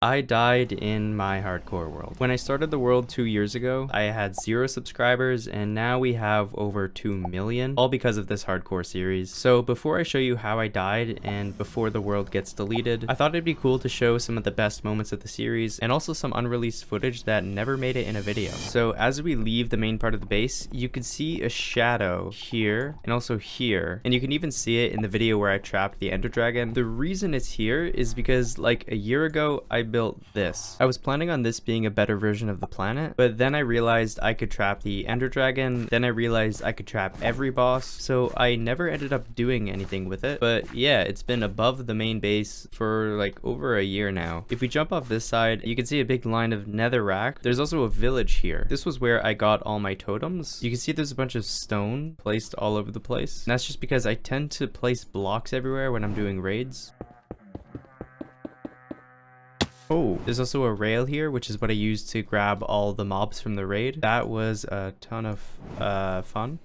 I died in my hardcore world. When I started the world 2 years ago, I had 0 subscribers, and now we have over 2 million, all because of this hardcore series. So before I show you how I died and before the world gets deleted, I thought it'd be cool to show some of the best moments of the series and also some unreleased footage that never made it in a video. So as we leave the main part of the base, you can see a shadow here and also here, and you can even see it in the video where I trapped the Ender Dragon. The reason it's here is because like a year ago, I built this. I was planning on this being a better version of the planet, but then I realized I could trap the Ender Dragon, then I realized I could trap every boss, so I never ended up doing anything with it. But yeah, it's been above the main base for like over a year now. If we jump off this side, you can see a big line of netherrack. There's also a village here. This was where I got all my totems. You can see there's a bunch of stone placed all over the place, and that's just because I tend to place blocks everywhere when I'm doing raids. Oh, there's also a rail here, which is what I used to grab all the mobs from the raid. That was a ton of fun.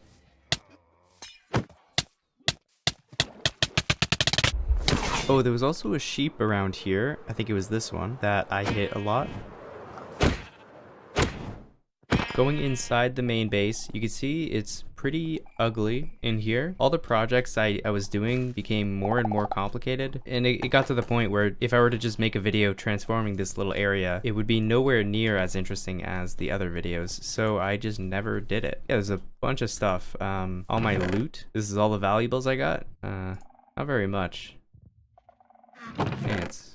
Oh, there was also a sheep around here. I think it was this one that I hit a lot. Going inside the main base, you can see it's pretty ugly in here. All the projects I was doing became more and more complicated, and it got to the point where if I were to just make a video transforming this little area, it would be nowhere near as interesting as the other videos, so I just never did it. Yeah, there's a bunch of stuff. All my loot. This is all the valuables I got. Not very much. It's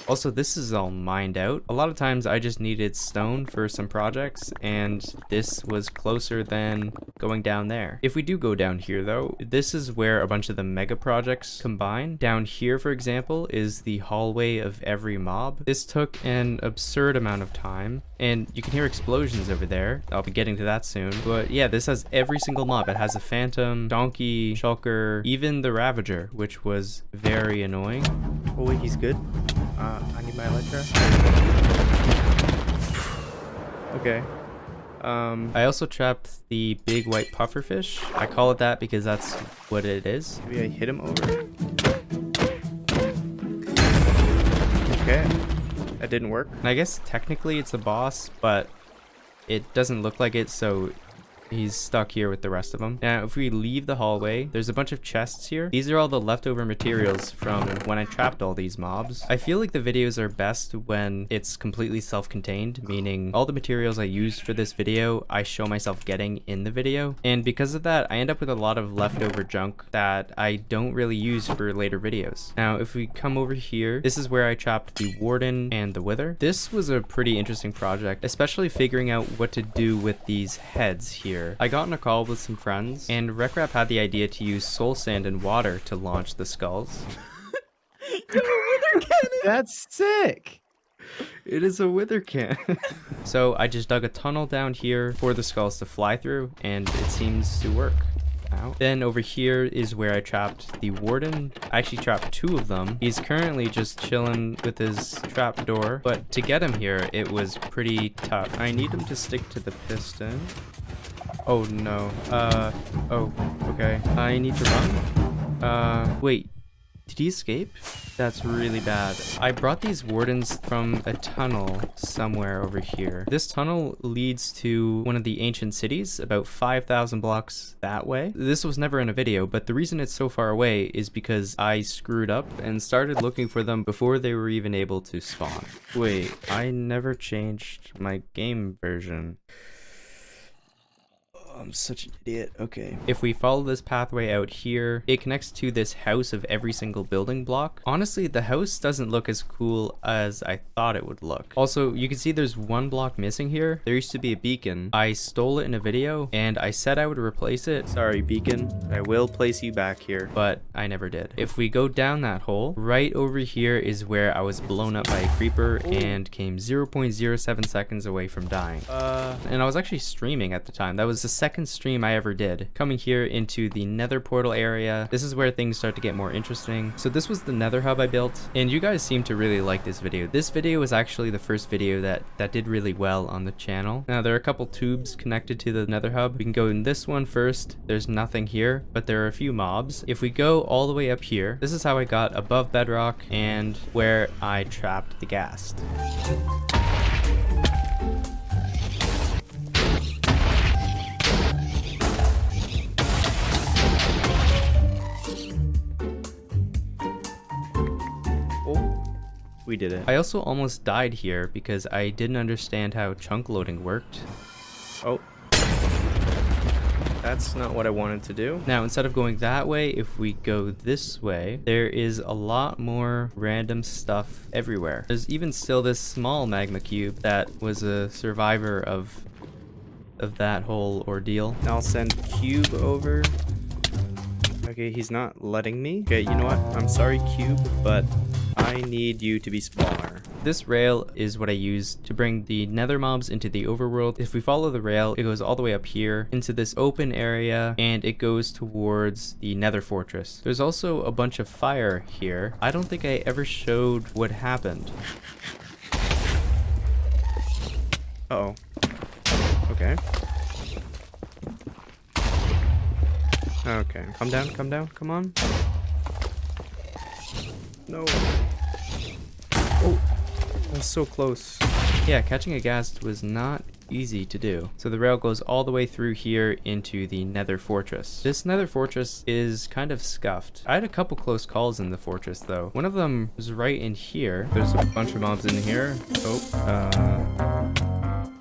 also, this is all mined out. A lot of times I just needed stone for some projects, and this was closer than going down there. If we do go down here though, this is where a bunch of the mega projects combine. Down here, for example, is the hallway of every mob. This took an absurd amount of time, and you can hear explosions over there. I'll be getting to that soon. But yeah, this has every single mob. It has a phantom, donkey, shulker, even the ravager, which was very annoying. Oh wait, he's good. I need my elytra. Okay. I also trapped the big white pufferfish. I call it that because that's what it is. Maybe I hit him over. Okay. That didn't work. And I guess technically it's a boss, but it doesn't look like it, so he's stuck here with the rest of them. Now, if we leave the hallway, there's a bunch of chests here. These are all the leftover materials from when I trapped all these mobs. I feel like the videos are best when it's completely self-contained, meaning all the materials I used for this video, I show myself getting in the video. And because of that, I end up with a lot of leftover junk that I don't really use for later videos. Now, if we come over here, this is where I trapped the Warden and the Wither. This was a pretty interesting project, especially figuring out what to do with these heads here. I got in a call with some friends, and RecRap had the idea to use soul sand and water to launch the skulls. That's sick. It is a wither can. So I just dug a tunnel down here for the skulls to fly through, and it seems to work. Ow. Then over here is where I trapped the Warden. I actually trapped 2 of them. He's currently just chilling with his trap door, but to get him here, it was pretty tough. I need him to stick to the piston. Oh no. Oh, okay. I need to run. Wait. Did he escape? That's really bad. I brought these wardens from a tunnel somewhere over here. This tunnel leads to one of the ancient cities, about 5,000 blocks that way. This was never in a video, but the reason it's so far away is because I screwed up and started looking for them before they were even able to spawn. Wait, I never changed my game version. I'm such an idiot. Okay. If we follow this pathway out here, it connects to this house of every single building block. Honestly, the house doesn't look as cool as I thought it would look. Also, you can see there's one block missing here. There used to be a beacon. I stole it in a video, and I said I would replace it. Sorry, beacon. I will place you back here. But I never did. If we go down that hole, right over here is where I was blown up by a creeper and came 0.07 seconds away from dying. And I was actually streaming at the time. That was the second second stream I ever did, coming here into the nether portal area. This is where things start to get more interesting. So this was the nether hub I built, and you guys seem to really like this video. This video was actually the first video that did really well on the channel. Now there are a couple tubes connected to the nether hub. We can go in this one first. There's nothing here, but there are a few mobs. If we go all the way up here, this is how I got above bedrock and where I trapped the ghast. We did it. I also almost died here because I didn't understand how chunk loading worked. Oh. That's not what I wanted to do. Now, instead of going that way, if we go this way, there is a lot more random stuff everywhere. There's even still this small magma cube that was a survivor of that whole ordeal. I'll send Cube over. Okay, he's not letting me. Okay, you know what? I'm sorry, Cube, but I need you to be spawner. This rail is what I use to bring the nether mobs into the overworld. If we follow the rail, it goes all the way up here into this open area, and it goes towards the nether fortress. There's also a bunch of fire here. I don't think I ever showed what happened. Uh-oh. Okay. Okay. Come down, come on. No. Oh, that was so close. Yeah, catching a ghast was not easy to do. So the rail goes all the way through here into the nether fortress. This nether fortress is kind of scuffed. I had a couple close calls in the fortress though. One of them was right in here. There's a bunch of mobs in here.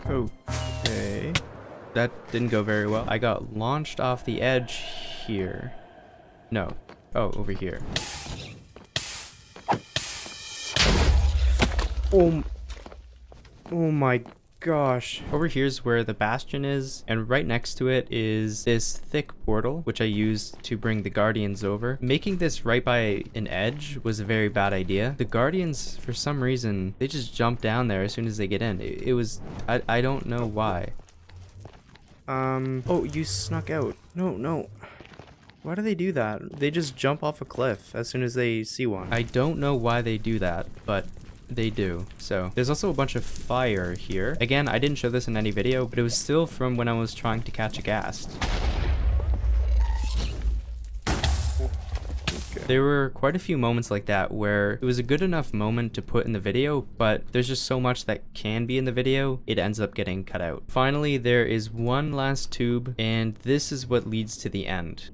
Okay. That didn't go very well. I got launched off the edge here. No. Oh, over here. Oh my gosh. Over here's where the bastion is, and right next to it is this thick portal, which I used to bring the guardians over. Making this right by an edge was a very bad idea. The guardians, for some reason, they just jump down there as soon as they get in. It was, I don't know why. Oh, you snuck out. No. Why do they do that? They just jump off a cliff as soon as they see one. I don't know why they do that, but they do. So there's also a bunch of fire here. Again, I didn't show this in any video, but it was still from when I was trying to catch a ghast. Okay. There were quite a few moments like that where it was a good enough moment to put in the video, but there's just so much that can be in the video, it ends up getting cut out. Finally, there is one last tube, and this is what leads to the end.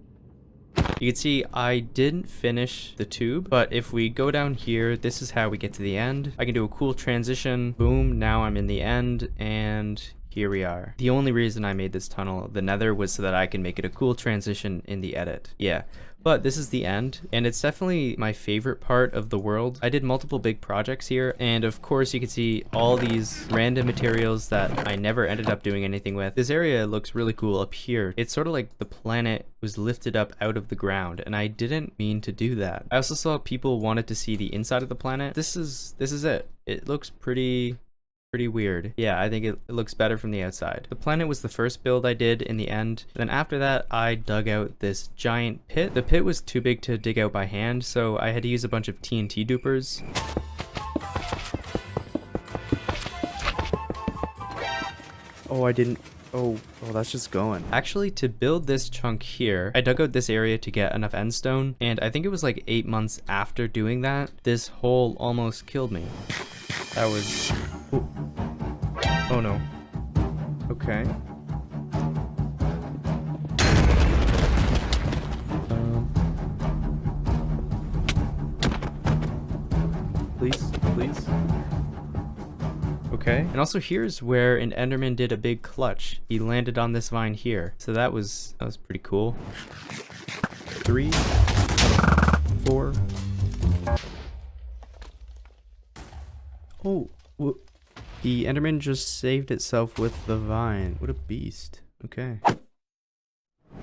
You can see I didn't finish the tube, but if we go down here, this is how we get to the end. I can do a cool transition. Boom, now I'm in the end, and here we are. The only reason I made this tunnel, the nether, was so that I can make it a cool transition in the edit. Yeah. But this is the end, and it's definitely my favorite part of the world. I did multiple big projects here, and of course you can see all these random materials that I never ended up doing anything with. This area looks really cool up here. It's sort of like the planet was lifted up out of the ground, and I didn't mean to do that. I also saw people wanted to see the inside of the planet. This is it. It looks pretty weird. Yeah, I think it looks better from the outside. The planet was the first build I did in the end. Then after that, I dug out this giant pit. The pit was too big to dig out by hand, so I had to use a bunch of TNT dupers. Oh, I didn't. Oh, that's just going. Actually, to build this chunk here, I dug out this area to get enough endstone, and I think it was like 8 months after doing that, this hole almost killed me. That was... Oh no. Okay. Please. Okay. And also here's where an Enderman did a big clutch. He landed on this vine here. So that was pretty cool. 3, 4. Oh, the Enderman just saved itself with the vine. What a beast. Okay.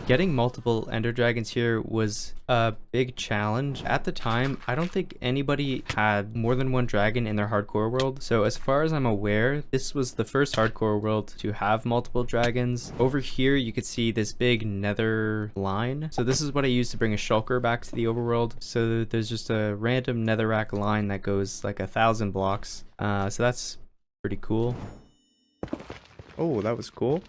Getting multiple ender dragons here was a big challenge. At the time, I don't think anybody had more than one dragon in their hardcore world. So as far as I'm aware, this was the first hardcore world to have multiple dragons. Over here, you could see this big nether line. So this is what I used to bring a shulker back to the overworld. So there's just a random netherrack line that goes like 1,000 blocks. So that's pretty cool. Oh, that was cool.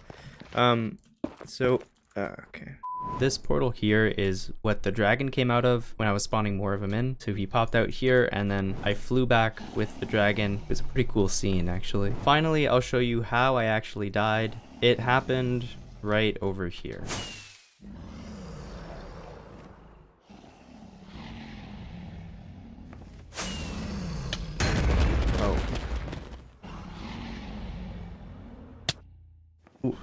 Okay. This portal here is what the dragon came out of when I was spawning more of him in. So he popped out here and then I flew back with the dragon. It was a pretty cool scene actually. Finally, I'll show you how I actually died. It happened right over here. Oh. Ooh.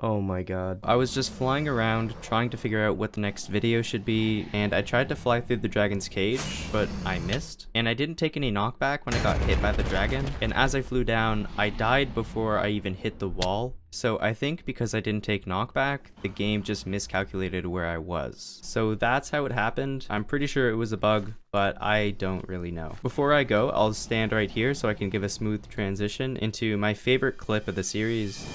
Oh my god. I was just flying around trying to figure out what the next video should be, and I tried to fly through the dragon's cage, but I missed. And I didn't take any knockback when I got hit by the dragon, and as I flew down, I died before I even hit the wall. So I think because I didn't take knockback, the game just miscalculated where I was. So that's how it happened. I'm pretty sure it was a bug, but I don't really know. Before I go, I'll stand right here so I can give a smooth transition into my favorite clip of the series.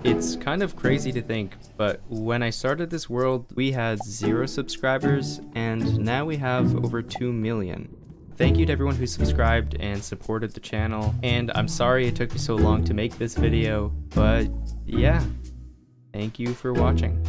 It's kind of crazy to think, but when I started this world, we had 0 subscribers, and now we have over 2 million. Thank you to everyone who subscribed and supported the channel, and I'm sorry it took me so long to make this video, but yeah, thank you for watching.